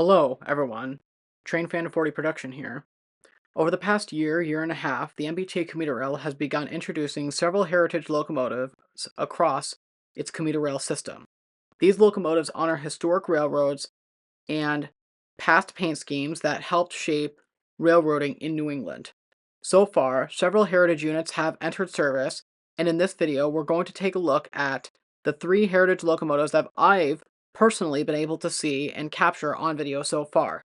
Hello, everyone. Trainfan40 Production here. Over the past year and a half, the MBTA commuter rail has begun introducing several heritage locomotives across its commuter rail system. These locomotives honor historic railroads and past paint schemes that helped shape railroading in New England. So far, several heritage units have entered service, and in this video, we're going to take a look at the three heritage locomotives that I've personally been able to see and capture on video so far.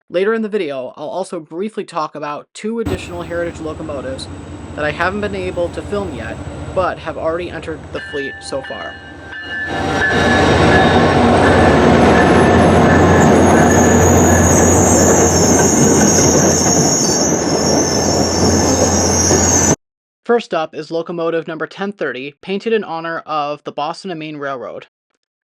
Later in the video, I'll also briefly talk about two additional heritage locomotives that I haven't been able to film yet, but have already entered the fleet so far. First up is locomotive number 1030, painted in honor of the Boston and Maine Railroad.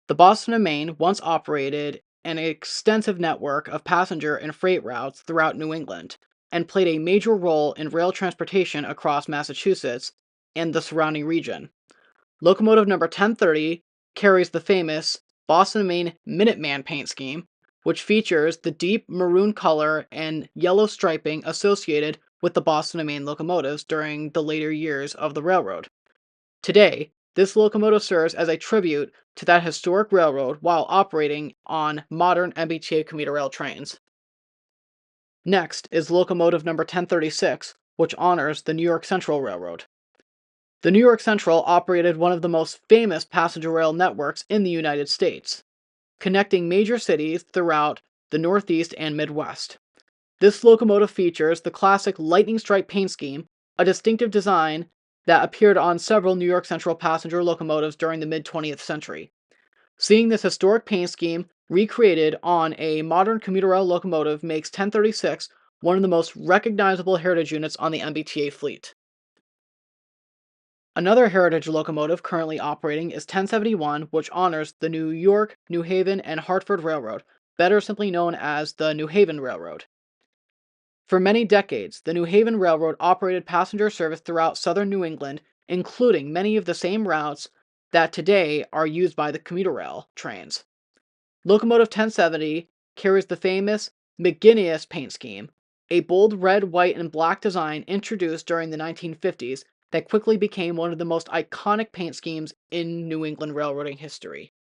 The Boston and Maine once operated an extensive network of passenger and freight routes throughout New England, and played a major role in rail transportation across Massachusetts and the surrounding region. Locomotive number 1030 carries the famous Boston and Maine Minuteman paint scheme, which features the deep maroon color and yellow striping associated with the Boston and Maine locomotives during the later years of the railroad. Today, this locomotive serves as a tribute to that historic railroad while operating on modern MBTA commuter rail trains. Next is locomotive number 1036, which honors the New York Central Railroad. The New York Central operated one of the most famous passenger rail networks in the United States, connecting major cities throughout the Northeast and Midwest. This locomotive features the classic lightning stripe paint scheme, a distinctive design that appeared on several New York Central passenger locomotives during the mid-20th century. Seeing this historic paint scheme recreated on a modern commuter rail locomotive makes 1036 one of the most recognizable heritage units on the MBTA fleet. Another heritage locomotive currently operating is 1071, which honors the New York, New Haven, and Hartford Railroad, better simply known as the New Haven Railroad. For many decades, the New Haven Railroad operated passenger service throughout southern New England, including many of the same routes that today are used by the commuter rail trains. Locomotive 1070 carries the famous McGinnis paint scheme, a bold red, white, and black design introduced during the 1950s that quickly became one of the most iconic paint schemes in New England railroading history.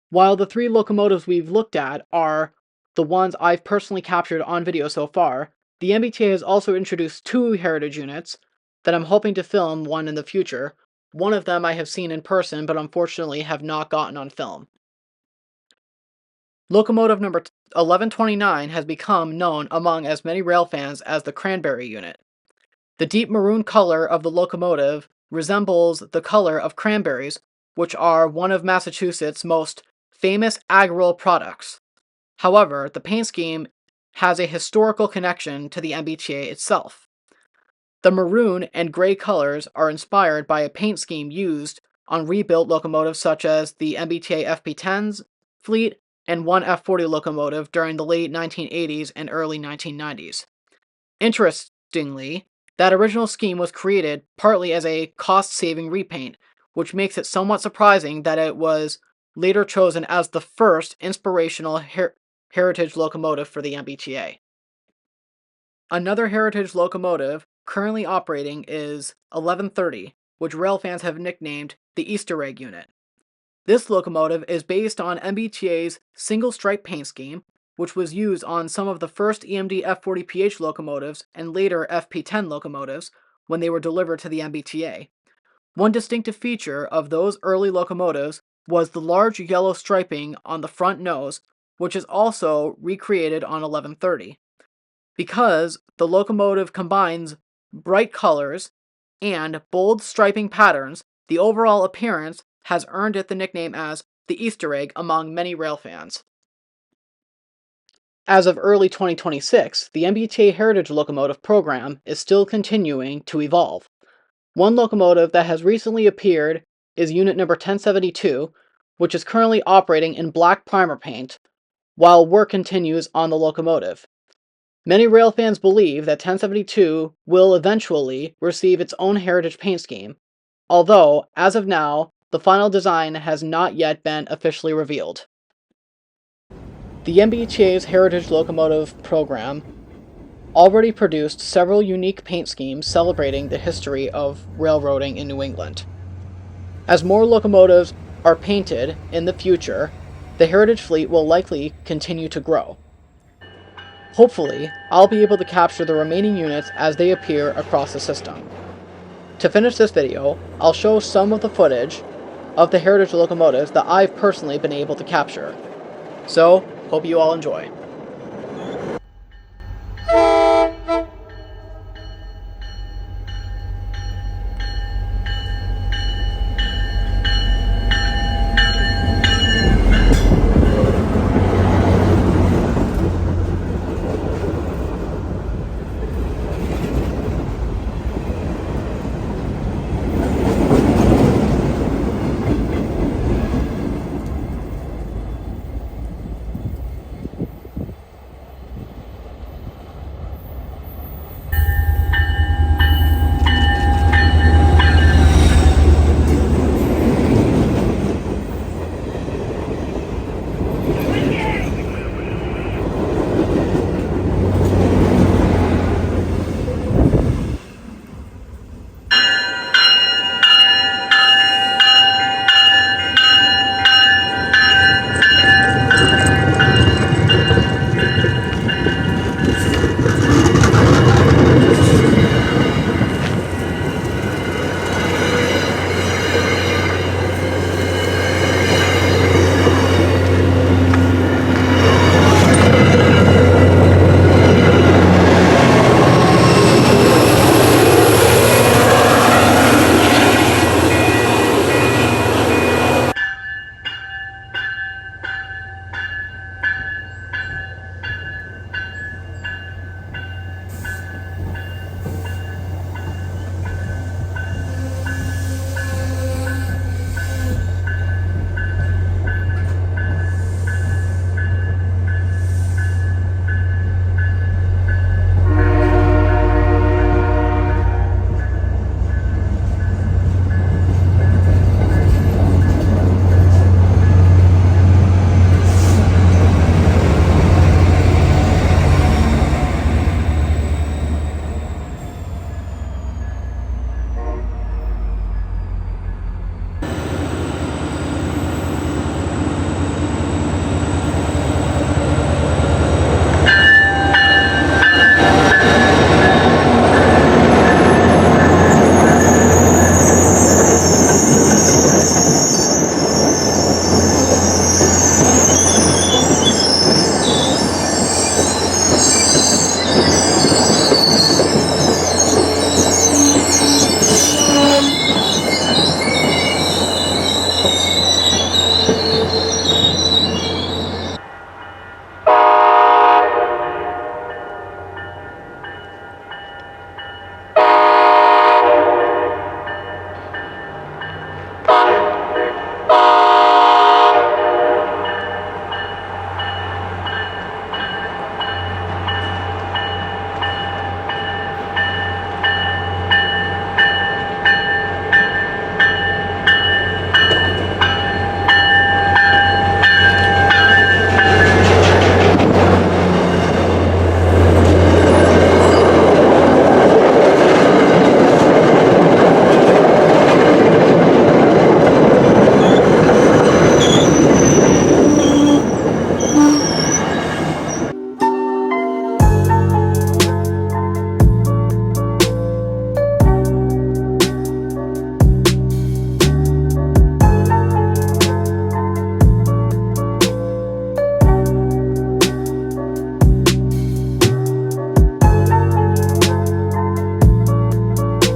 While the three locomotives we've looked at are the ones I've personally captured on video so far, the MBTA has also introduced two heritage units that I'm hoping to film one in the future. One of them I have seen in person, but unfortunately have not gotten on film. Locomotive number 1129 has become known among as many rail fans as the Cranberry unit. The deep maroon color of the locomotive resembles the color of cranberries, which are one of Massachusetts' most famous agricultural products. However, the paint scheme has a historical connection to the MBTA itself. The maroon and gray colors are inspired by a paint scheme used on rebuilt locomotives such as the MBTA FP10's fleet and one F40 locomotive during the late 1980s and early 1990s. Interestingly, that original scheme was created partly as a cost-saving repaint, which makes it somewhat surprising that it was later chosen as the first inspirational heritage locomotive for the MBTA. Another heritage locomotive currently operating is 1130, which rail fans have nicknamed the Easter egg unit. This locomotive is based on MBTA's single stripe paint scheme, which was used on some of the first EMD F40PH locomotives and later FP10 locomotives when they were delivered to the MBTA. One distinctive feature of those early locomotives was the large yellow striping on the front nose, which is also recreated on 1130. Because the locomotive combines bright colors and bold striping patterns, the overall appearance has earned it the nickname as the Easter egg among many rail fans. As of early 2026, the MBTA Heritage Locomotive program is still continuing to evolve. One locomotive that has recently appeared is unit number 1072, which is currently operating in black primer paint, while work continues on the locomotive. Many rail fans believe that 1072 will eventually receive its own heritage paint scheme, although, as of now, the final design has not yet been officially revealed. The MBTA's Heritage Locomotive program already produced several unique paint schemes celebrating the history of railroading in New England. As more locomotives are painted in the future, the Heritage fleet will likely continue to grow. Hopefully, I'll be able to capture the remaining units as they appear across the system. To finish this video, I'll show some of the footage of the Heritage locomotives that I've personally been able to capture. So, hope you all enjoy.